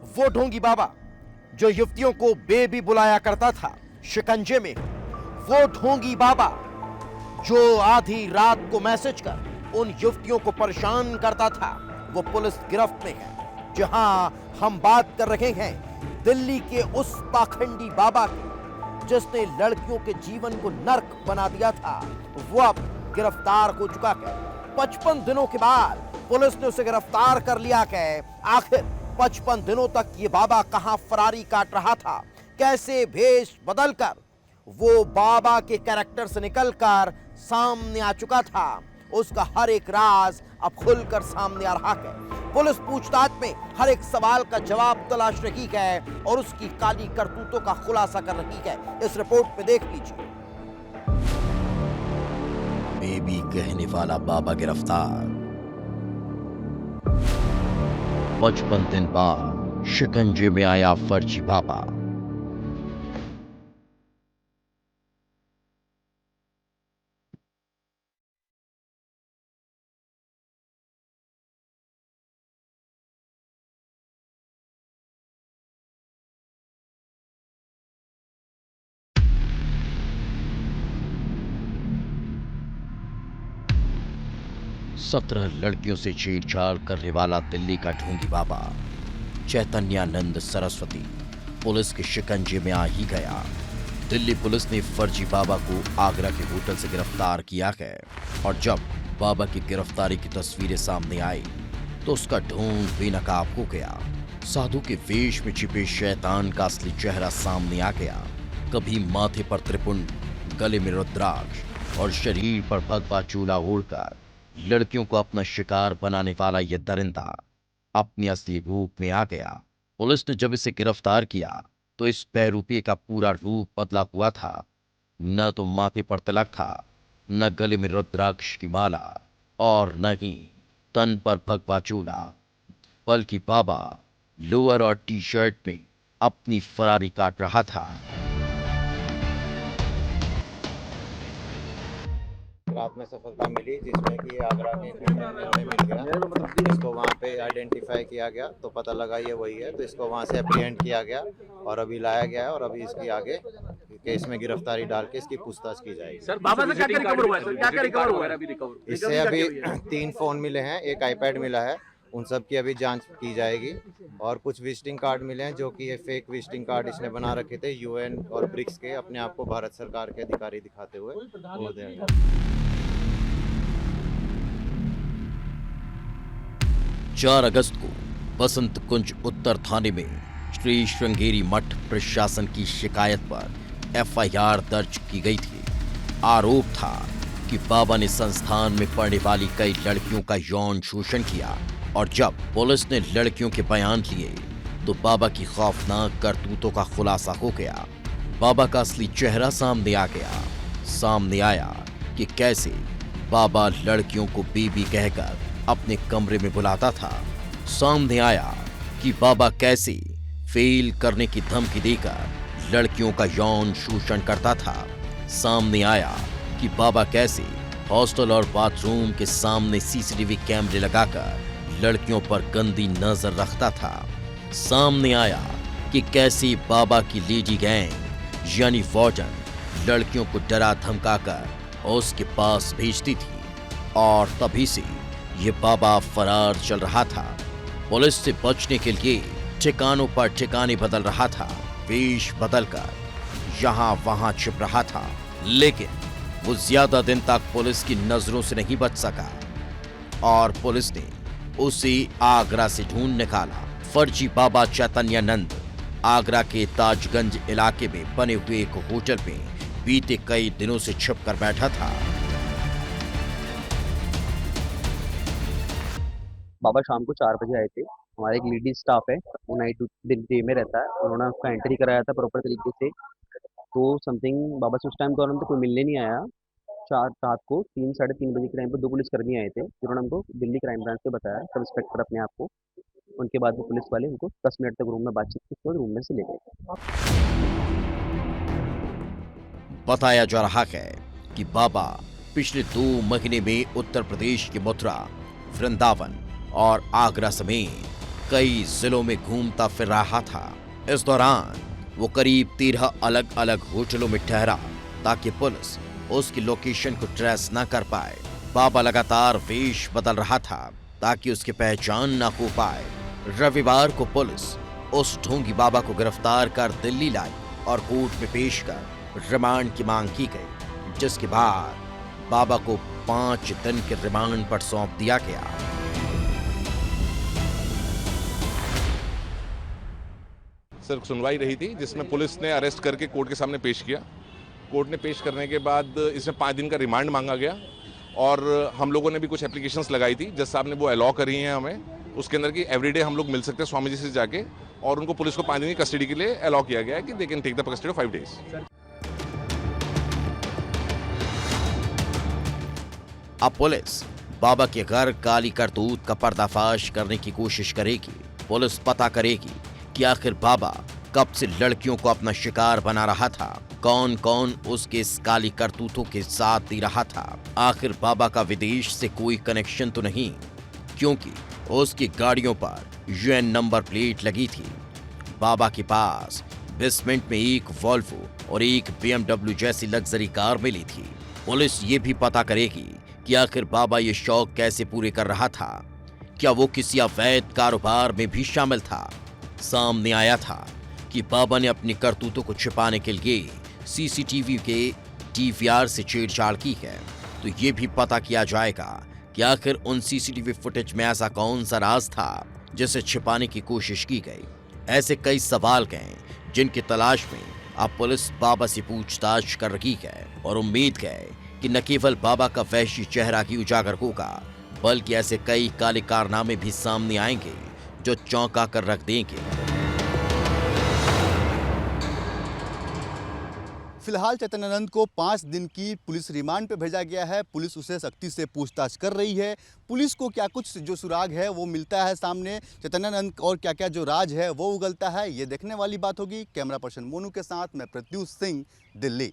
वो ढोंगी बाबा जो युवतियों को बेबी बुलाया करता था शिकंजे में, वो ढोंगी बाबा जो आधी रात को मैसेज कर उन युवतियों को परेशान करता था, वो पुलिस गिरफ्त में है। जहां हम बात कर रहे हैं दिल्ली के उस पाखंडी बाबा की जिसने लड़कियों के जीवन को नर्क बना दिया था, वो अब गिरफ्तार हो चुका है। 55 दिनों के बाद पुलिस ने उसे गिरफ्तार कर लिया है। आखिर 55 दिनों तक ये बाबा कहां फरारी काट रहा था, कैसे भेष बदलकर वो बाबा के कैरेक्टर से निकलकर सामने आ चुका था, उसका हर एक राज अब खुलकर सामने आ रहा है। पुलिस पूछताछ में हर एक सवाल का जवाब तलाश रही है और उसकी काली करतूतों का खुलासा कर रही है। इस रिपोर्ट में देख लीजिए। बेबी कहने वाला बाबा गिरफ्तार। 55 दिन बाद शिकंजे में आया फर्जी बाबा। सत्रह लड़कियों से छेड़छाड़ करने वाला दिल्ली का ढोंगी बाबा चैतन्यानंद सरस्वती पुलिस के शिकंजे में आ ही गया। दिल्ली पुलिस ने फर्जी बाबा को आगरा के होटल से गिरफ्तार किया है और जब बाबा की गिरफ्तारी की तस्वीरें सामने आई तो उसका ढोंग बेनकाब हो गया। साधु के वेश में छिपे शैतान का असली चेहरा सामने आ गया। कभी माथे पर त्रिपुंड, गले में रुद्राक्ष और शरीर पर भगवा चूला ओढ़कर लड़कियों को अपना शिकार बनाने वाला यह दरिंदा अपने असली रूप में आ गया। पुलिस ने जब इसे गिरफ्तार किया तो इस बहरूपी का पूरा रूप बदला हुआ था। न तो माथे पर तिलक था, न गले में रुद्राक्ष की माला और न ही तन पर भगवा चूड़ा, बल्कि बाबा लोअर और टी शर्ट में अपनी फरारी काट रहा था। रात में सफलता मिली जिसमें कि आगरा के हमें मिल गया। इसको वहाँ पे आइडेंटिफाई किया गया तो पता लगा ये वही है, तो इसको वहाँ से एप्रीहेंड किया गया और अभी लाया गया है और अभी इसकी आगे केस में गिरफ्तारी डाल के इसकी पूछताछ की जाएगी। सर बाबा से क्या रिकवर हुआ है? सर क्या रिकवर हुआ है? इससे अभी 3 फोन मिले हैं, एक आईपैड मिला है, उन सब की अभी जांच की जाएगी और कुछ विजिटिंग कार्ड मिले हैं जो कि ये फेक विजिटिंग कार्ड इसने बना रखे थे यूएन और ब्रिक्स के, अपने आप को भारत सरकार के अधिकारी दिखाते हुए वो देंगे। 4 अगस्त को बसंत कुंज उत्तर थाने में श्री श्रृंगेरी मठ प्रशासन की शिकायत पर एफआईआर दर्ज की गई थी। आरोप था कि बाबा ने संस्थान में पढ़ने वाली कई लड़कियों का यौन शोषण किया और जब पुलिस ने लड़कियों के बयान लिए तो बाबा की खौफनाक करतूतों का खुलासा हो गया। बाबा का असली चेहरा सामने आ गया। सामने आया कि कैसे बाबा लड़कियों को बीबी कहकर अपने कमरे में बुलाता था। सामने आया कि बाबा कैसे फेल करने की धमकी देकर लड़कियों का यौन शोषण करता था। सामने आया कि बाबा कैसे हॉस्टल और बाथरूम के सामने सीसीटीवी कैमरे लगाकर लड़कियों पर गंदी नजर रखता था। सामने आया कि कैसे बाबा की लेडी गैंग यानी वार्डन लड़कियों को डरा धमकाकर उसके पास भेजती थी और तभी से ये बाबा फरार चल रहा था। पुलिस से बचने के लिए ठिकानों पर ठिकाने बदल रहा था, वेश बदलकर यहां वहां छिप रहा था, लेकिन वो ज्यादा दिन तक पुलिस की नजरों से नहीं बच सका और पुलिस ने उसे आगरा से ढूंढ निकाला। फर्जी बाबा चैतन्यानंद आगरा के ताजगंज इलाके में बने हुए एक होटल में बीते कई दिनों से छिप कर बैठा था। बाबा शाम को 4 बजे आए थे। हमारा एक लेडी स्टाफ है, वो नाइट डे में रहता है, उन्होंने उसका एंट्री कराया था प्रॉपर तरीके से। तो समथिंग बाबा से उस टाइम दौरान तो कोई मिलने नहीं आया। रात को 3 साढ़े 3 बजे के टाइम पर 2 पुलिसकर्मी आए थे जिन्होंने हमको दिल्ली क्राइम ब्रांच से बताया, सब इंस्पेक्टर अपने आप को। उनके बाद में पुलिस वाले उनको 10 मिनट तक रूम में बातचीत की, उसके बाद रूम में से ले गए। बताया जा रहा है कि बाबा पिछले 2 महीने में उत्तर प्रदेश की मथुरा, वृंदावन और आगरा समेत कई जिलों में घूमता फिर रहा था। इस दौरान वो करीब 13 अलग अलग होटलों में ठहरा ताकि पुलिस उसकी लोकेशन को ट्रेस न कर पाए। बाबा लगातार वेश बदल रहा था ताकि उसकी पहचान न हो पाए। रविवार को पुलिस उस ढोंगी बाबा को गिरफ्तार कर दिल्ली लाई और कोर्ट में पेश कर रिमांड की मांग की गई, जिसके बाद बाबा को 5 दिन के रिमांड पर सौंप दिया गया। सर सुनवाई रही थी जिसमें पुलिस ने अरेस्ट करके कोर्ट के सामने पेश किया। कोर्ट ने पेश करने के बाद इसमें 5 दिन का रिमांड मांगा गया और हम लोगों ने भी कुछ एप्लीकेशंस लगाई थी। जज साहब ने वो अलाउ करी हैं हमें, उसके अंदर की एवरीडे हम लोग मिल सकते हैं स्वामी जी से जाके, और उनको पुलिस को 5 दिन की कस्टडी के लिए अलाउ किया गया है कि they can take the custody of 5 days. अब पुलिस बाबा के घर काली करतूत का पर्दाफाश करने की कोशिश करेगी। पुलिस पता करेगी कि आखिर बाबा कब से लड़कियों को अपना शिकार बना रहा था, कौन कौन उसके इस काली करतूतों के साथ दे रहा था। आखिर बाबा का विदेश से कोई कनेक्शन तो नहीं, क्योंकि उसकी गाड़ियों पर यूएन नंबर प्लेट लगी थी। बाबा के पास बेसमेंट में एक वॉल्वो और एक BMW जैसी लग्जरी कार मिली थी। पुलिस ये भी पता करेगी कि आखिर बाबा ये शौक कैसे पूरे कर रहा था। क्या वो किसी अवैध कारोबार में भी शामिल था? सामने आया था कि बाबा ने अपनी करतूतों को छिपाने के लिए सीसीटीवी के DVR से छेड़छाड़ की है। तो ये भी पता किया जाएगा कि आखिर उन सीसीटीवी फुटेज में ऐसा कौन सा राज था जिसे छिपाने की कोशिश की गई। ऐसे कई सवाल गए जिनकी तलाश में अब पुलिस बाबा से पूछताछ कर रही है और उम्मीद है कि न केवल बाबा का वहशी चेहरा ही उजागर होगा, बल्कि ऐसे कई काले कारनामे भी सामने आएंगे जो चौंका कर रख देंगे। फिलहाल चैतन्यानंद को 5 दिन की पुलिस रिमांड पे भेजा गया है। पुलिस उसे सख्ती से पूछताछ कर रही है। पुलिस को क्या कुछ जो सुराग है वो मिलता है सामने, चैतन्यानंद और क्या क्या जो राज है वो उगलता है, ये देखने वाली बात होगी। कैमरा पर्सन मोनू के साथ मैं प्रत्युष सिंह, दिल्ली।